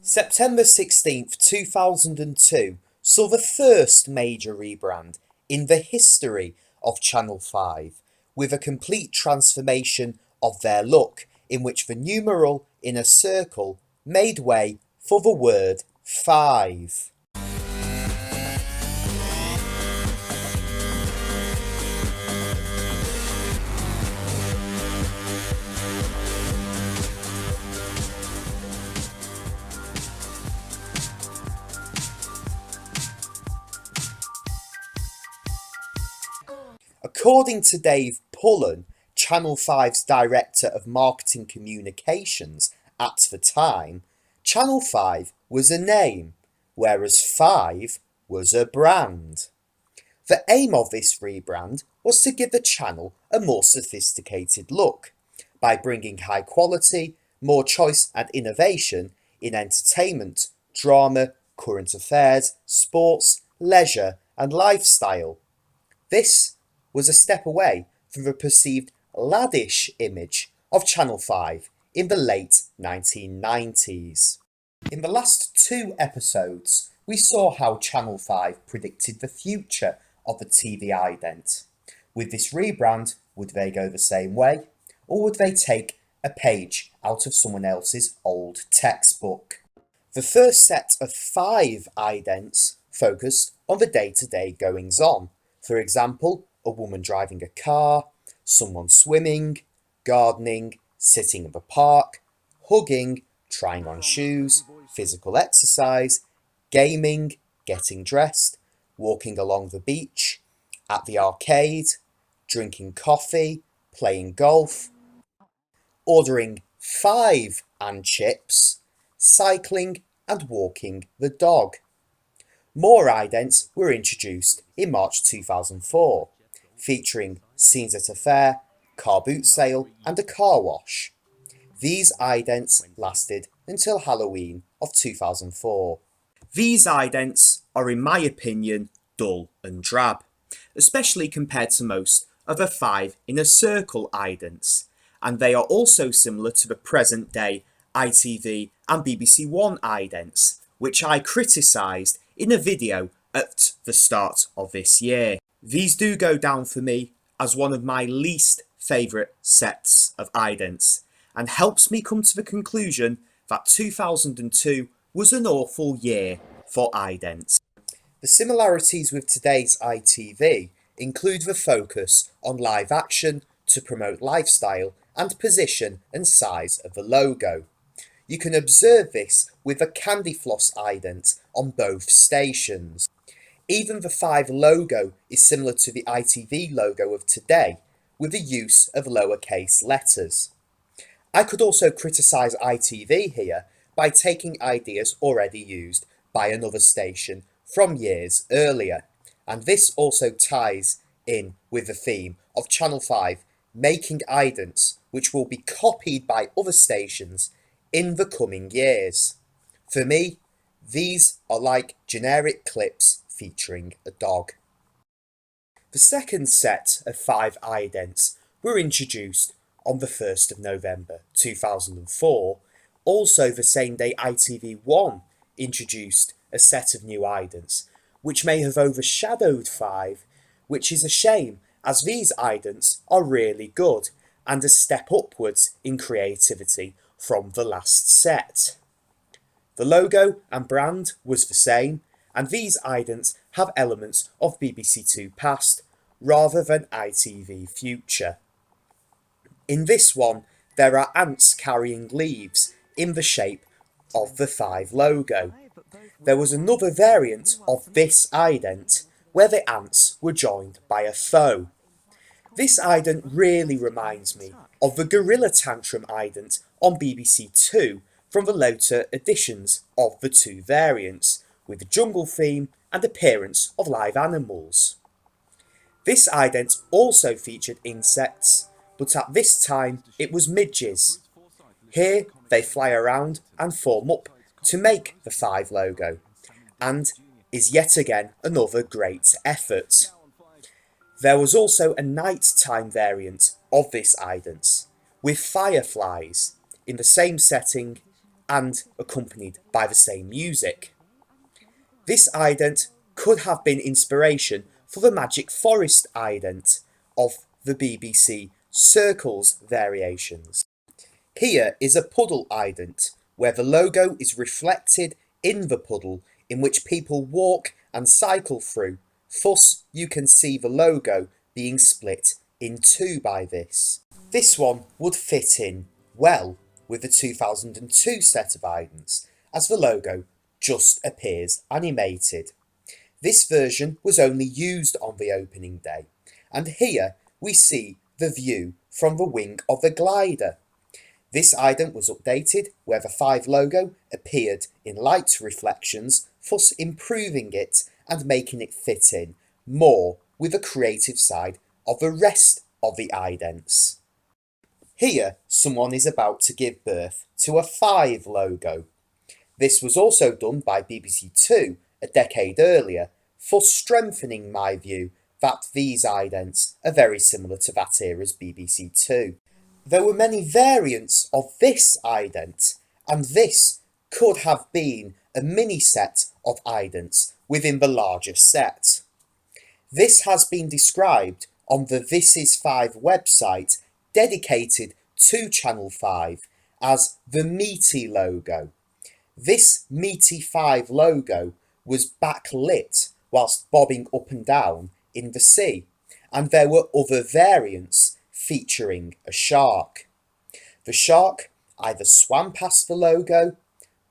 September 16th, 2002 saw the first major rebrand in the history of Channel 5, with a complete transformation of their look, in which the numeral in a circle made way for the word 5. According to Dave Pullen, Channel 5's Director of Marketing Communications at the time, Channel 5 was a name, whereas 5 was a brand. The aim of this rebrand was to give the channel a more sophisticated look, by bringing high quality, more choice and innovation in entertainment, drama, current affairs, sports, leisure and lifestyle. This was a step away from the perceived laddish image of Channel 5 in the late 1990s. In the last two episodes, we saw how Channel 5 predicted the future of the TV ident. With this rebrand, would they go the same way, or would they take a page out of someone else's old textbook? The first set of 5 idents focused on the day-to-day goings-on. For example, a woman driving a car, someone swimming, gardening, sitting in the park, hugging, trying on shoes, physical exercise, gaming, getting dressed, walking along the beach, at the arcade, drinking coffee, playing golf, ordering 5 and chips, cycling and walking the dog. More idents were introduced in March 2004, featuring scenes at a fair, car boot sale and a car wash. These idents lasted until Halloween of 2004. These idents are, in my opinion, dull and drab, especially compared to most of the 5 in a circle idents, and they are also similar to the present day ITV and BBC One idents, which I criticised in a video at the start of this year. These do go down for me as one of my least favourite sets of idents, and helps me come to the conclusion that 2002 was an awful year for idents. The similarities with today's ITV include the focus on live action to promote lifestyle and position and size of the logo. You can observe this with the candy floss ident on both stations. Even the 5 logo is similar to the ITV logo of today, with the use of lowercase letters. I could also criticise ITV here by taking ideas already used by another station from years earlier, and this also ties in with the theme of Channel 5 making idents which will be copied by other stations in the coming years. For me, these are like generic clips featuring a dog. The second set of 5 idents were introduced on the 1st of November 2004. Also the same day ITV1 introduced a set of new idents, which may have overshadowed 5, which is a shame as these idents are really good and a step upwards in creativity from the last set. The logo and brand was the same, and these idents have elements of BBC Two past rather than ITV future. In this one, there are ants carrying leaves in the shape of the 5 logo. There was another variant of this ident where the ants were joined by a foe. This ident really reminds me of the Gorilla Tantrum ident on BBC Two from the later editions of the 2 variants, with the jungle theme and appearance of live animals. This ident also featured insects, but at this time it was midges. Here they fly around and form up to make the 5 logo, and is yet again another great effort. There was also a nighttime variant of this ident, with fireflies in the same setting and accompanied by the same music. This ident could have been inspiration for the Magic Forest ident of the BBC Circles variations. Here is a puddle ident, where the logo is reflected in the puddle in which people walk and cycle through. Thus, you can see the logo being split in two by this. This one would fit in well with the 2002 set of idents, as the logo just appears animated. This version was only used on the opening day, and here we see the view from the wing of the glider. This ident was updated where the 5 logo appeared in light reflections, thus improving it and making it fit in more with the creative side of the rest of the idents. Here, someone is about to give birth to a 5 logo. This was also done by BBC Two a decade earlier, thus strengthening my view that these idents are very similar to that era's BBC Two. There were many variants of this ident, and this could have been a mini set of idents within the larger set. This has been described on the This Is 5 website dedicated to Channel 5 as the Meaty logo. This Meaty 5 logo was backlit whilst bobbing up and down in the sea, and there were other variants featuring a shark. The shark either swam past the logo,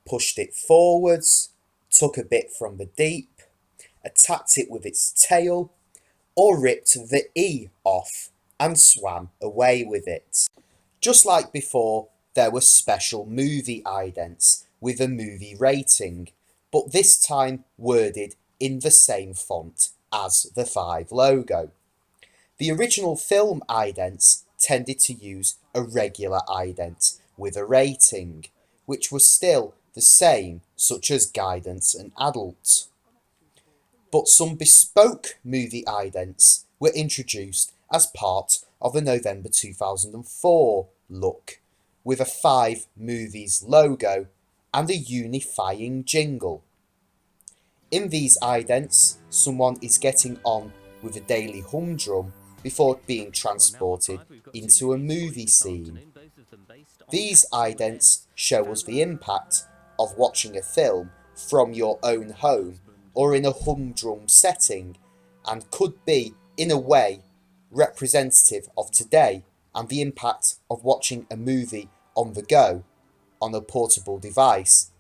pushed it forwards, took a bit from the deep, attacked it with its tail, or ripped the E off and swam away with it. Just like before, there were special movie idents with a movie rating, but this time worded in the same font as the 5 logo. The original film idents tended to use a regular ident with a rating, which was still the same, such as guidance and adult. But some bespoke movie idents were introduced as part of the November 2004 look, with a 5 movies logo and a unifying jingle. In these idents, someone is getting on with a daily humdrum before being transported into a movie scene. These idents show us the impact of watching a film from your own home or in a humdrum setting, and could be, in a way, representative of today and the impact of watching a movie on the go on a portable device.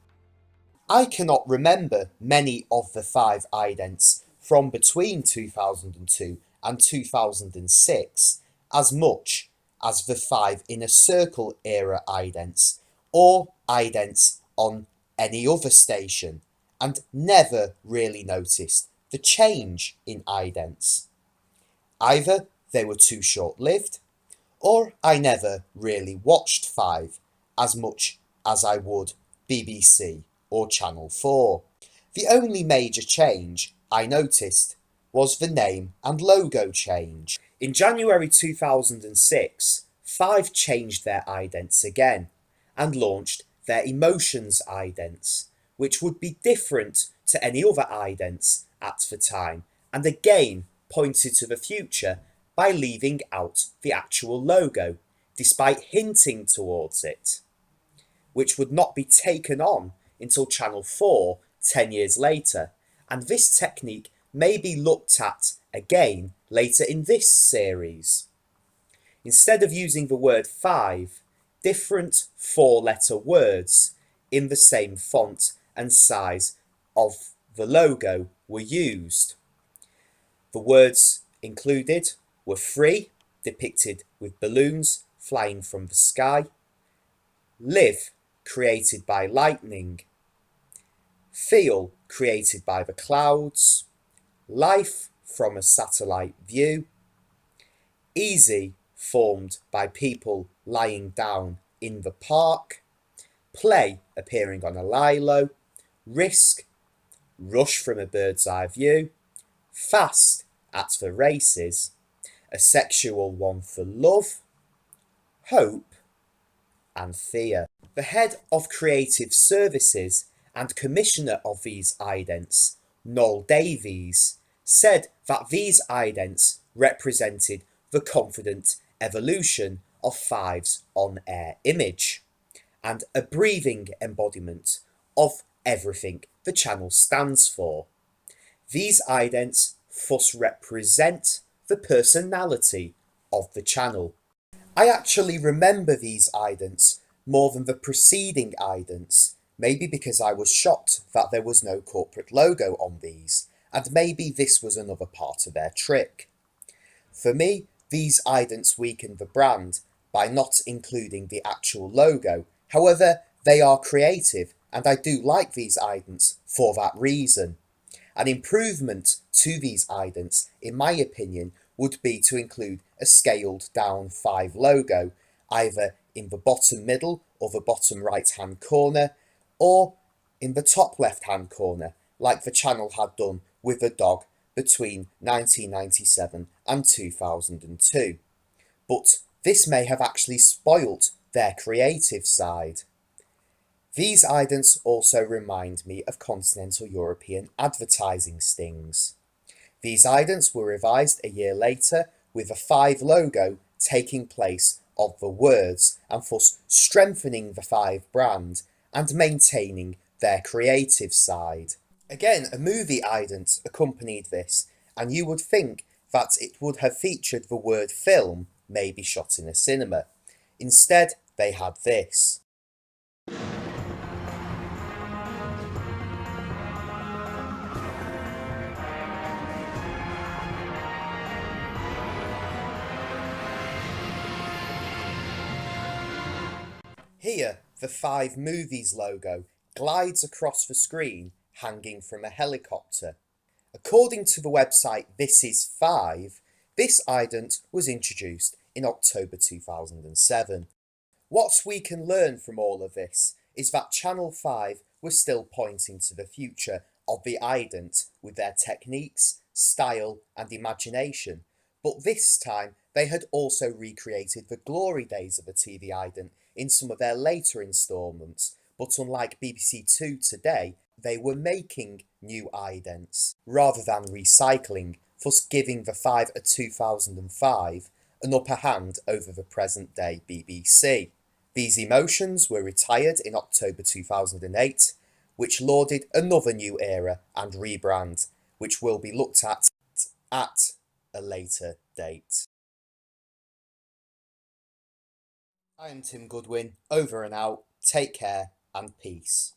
I cannot remember many of the 5 idents from between 2002 and 2006 as much as the 5 inner circle era idents or idents on any other station, and never really noticed the change in idents. Either they were too short-lived, or I never really watched 5 as much as I would BBC or Channel 4. The only major change I noticed was the name and logo change. In January 2006, 5 changed their idents again and launched their emotions idents, which would be different to any other idents at the time, and again pointed to the future by leaving out the actual logo, despite hinting towards it, which would not be taken on until Channel 4 10 years later, and this technique may be looked at again later in this series. Instead of using the word 5, different 4-letter words in the same font and size of the logo were used. The words included were free, depicted with balloons flying from the sky; live, created by lightning; feel, created by the clouds; life, from a satellite view; easy, formed by people lying down in the park; play, appearing on a lilo; risk, rush from a bird's eye view; fast, at the races; a sexual one for love; hope; and fear. The head of creative services and commissioner of these idents, Noel Davies, said that these idents represented the confident evolution of Five's on-air image and a breathing embodiment of everything the channel stands for. These idents thus represent the personality of the channel. I actually remember these idents more than the preceding idents, maybe because I was shocked that there was no corporate logo on these, and maybe this was another part of their trick. For me, these idents weaken the brand by not including the actual logo. However, they are creative, and I do like these idents for that reason. An improvement to these idents, in my opinion, would be to include a scaled down 5 logo, either in the bottom middle or the bottom right hand corner, or in the top left hand corner, like the channel had done with the dog between 1997 and 2002. But this may have actually spoilt their creative side. These idents also remind me of continental European advertising stings. These idents were revised a year later with a 5 logo taking place of the words and thus strengthening the 5 brand and maintaining their creative side. Again, a movie ident accompanied this, and you would think that it would have featured the word film, maybe shot in a cinema. Instead, they had this. Here, the 5 Movies logo glides across the screen hanging from a helicopter. According to the website This Is 5, this ident was introduced in October 2007. What we can learn from all of this is that Channel 5 was still pointing to the future of the ident with their techniques, style, and imagination, but this time they had also recreated the glory days of the TV ident in some of their later instalments, but unlike BBC Two today, they were making new idents rather than recycling, thus giving the 5 of 2005 an upper hand over the present day BBC. These emotions were retired in October 2008, which lauded another new era and rebrand, which will be looked at a later date. I am Tim Goodwin, over and out, take care and peace.